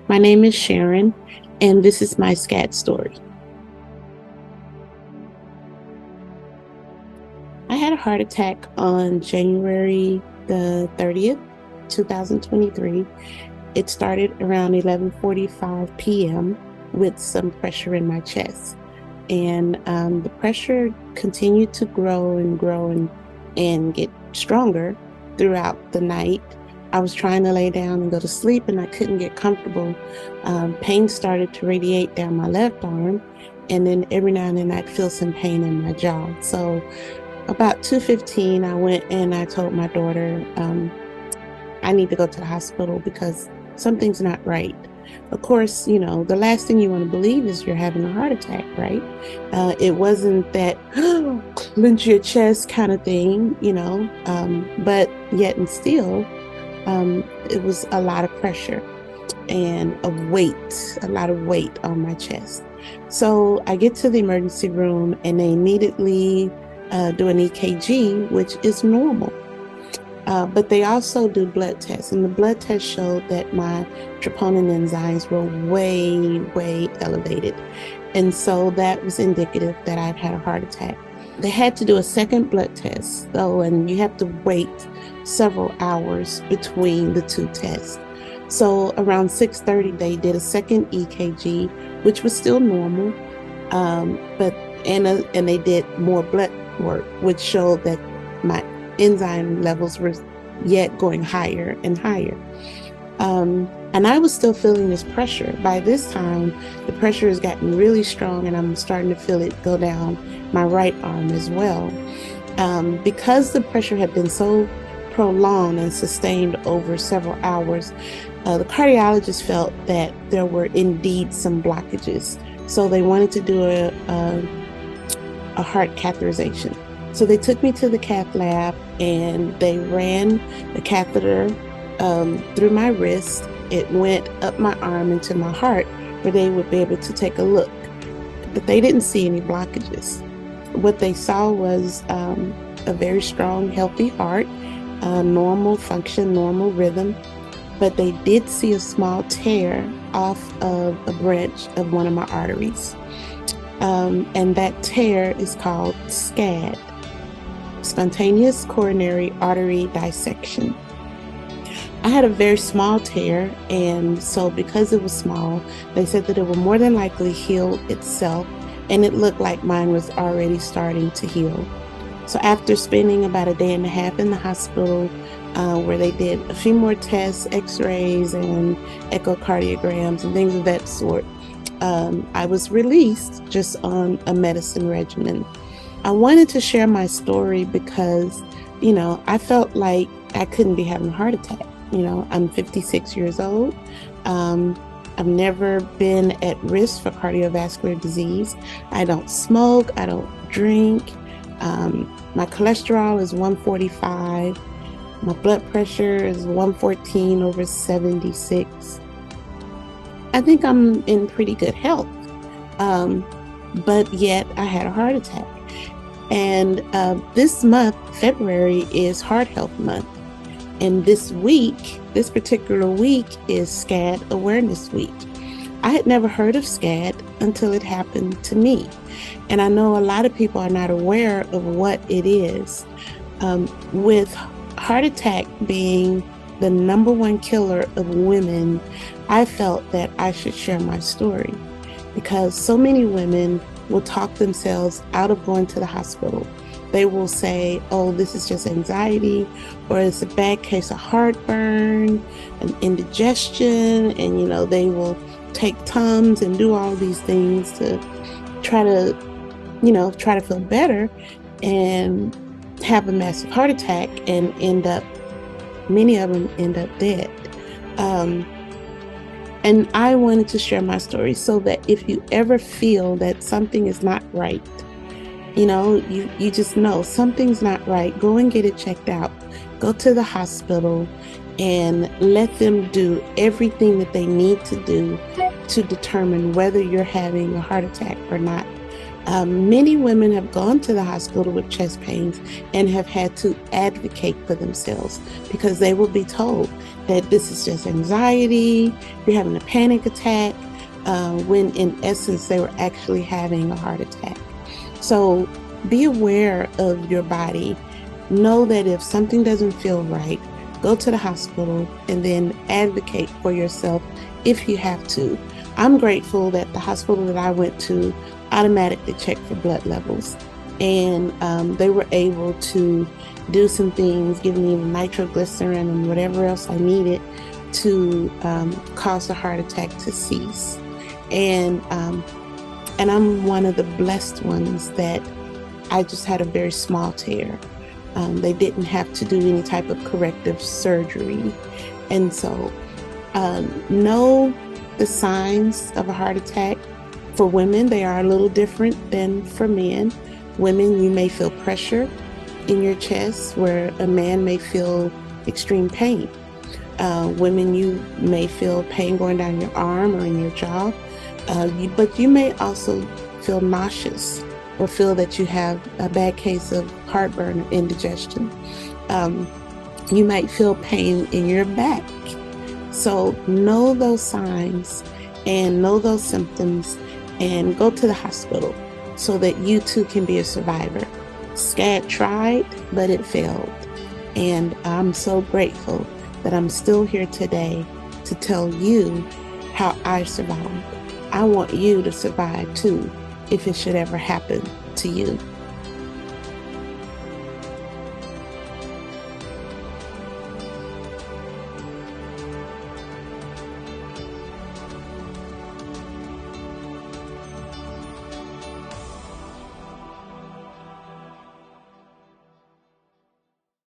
My name is Sharon, and this is my SCAD story. I had a heart attack on January the 30th, 2023. It started around 11:45 p.m. with some pressure in my chest. And the pressure continued to grow and grow and get stronger throughout the night. I was trying to lay down and go to sleep, and I couldn't get comfortable. Pain started to radiate down my left arm, and then every now and then I'd feel some pain in my jaw. So about 2:15, I went and I told my daughter, I need to go to the hospital because something's not right. Of course, the last thing you want to believe is you're having a heart attack, right? It wasn't that clench your chest kind of thing, but yet and still, it was a lot of pressure and a lot of weight on my chest. So I get to the emergency room and they immediately do an EKG, which is normal. But they also do blood tests, and the blood test showed that my troponin enzymes were way, way elevated. And so that was indicative that I'd had a heart attack. They had to do a second blood test, though, and you have to wait several hours between the two tests. So around 6:30, they did a second EKG, which was still normal, and they did more blood work, which showed that my enzyme levels were yet going higher and higher. And I was still feeling this pressure. By this time, the pressure has gotten really strong, and I'm starting to feel it go down my right arm as well. Because the pressure had been so prolonged and sustained over several hours, the cardiologist felt that there were indeed some blockages. So they wanted to do a heart catheterization. So they took me to the cath lab and they ran the catheter through my wrist. It went up my arm into my heart where they would be able to take a look. But they didn't see any blockages. What they saw was a very strong, healthy heart, normal function, normal rhythm. But they did see a small tear off of a branch of one of my arteries. And that tear is called SCAD, spontaneous coronary artery dissection. I had a very small tear, and so because it was small, they said that it would more than likely heal itself, and it looked like mine was already starting to heal. So after spending about a day and a half in the hospital, where they did a few more tests, x-rays and echocardiograms and things of that sort, I was released just on a medicine regimen. I wanted to share my story because, I felt like I couldn't be having a heart attack. I'm 56 years old. I've never been at risk for cardiovascular disease. I don't smoke. I don't drink. My cholesterol is 145. My blood pressure is 114/76. I think I'm in pretty good health. But yet I had a heart attack. And this month, February, is Heart Health Month. And this particular week, is SCAD Awareness Week. I had never heard of SCAD until it happened to me. And I know a lot of people are not aware of what it is. With heart attack being the number one killer of women, I felt that I should share my story because so many women will talk themselves out of going to the hospital. They will say, oh, this is just anxiety, or it's a bad case of heartburn and indigestion, and they will take Tums and do all these things to try to feel better, and have a massive heart attack and many of them end up dead. And I wanted to share my story so that if you ever feel that something is not right, you just know something's not right, go and get it checked out. Go to the hospital and let them do everything that they need to do to determine whether you're having a heart attack or not. Many women have gone to the hospital with chest pains and have had to advocate for themselves because they will be told that this is just anxiety, you're having a panic attack, when in essence they were actually having a heart attack. So be aware of your body. Know that if something doesn't feel right, go to the hospital and then advocate for yourself if you have to. I'm grateful that the hospital that I went to automatically checked for blood levels, and they were able to do some things, give me nitroglycerin and whatever else I needed to cause the heart attack to cease. And I'm one of the blessed ones that I just had a very small tear. They didn't have to do any type of corrective surgery. And so know the signs of a heart attack. For women, they are a little different than for men. Women, you may feel pressure in your chest where a man may feel extreme pain. Women, you may feel pain going down your arm or in your jaw, but you may also feel nauseous or feel that you have a bad case of heartburn or indigestion. You might feel pain in your back. So know those signs and know those symptoms and go to the hospital so that you too can be a survivor. SCAD tried, but it failed. And I'm so grateful that I'm still here today to tell you how I survived. I want you to survive too, if it should ever happen to you.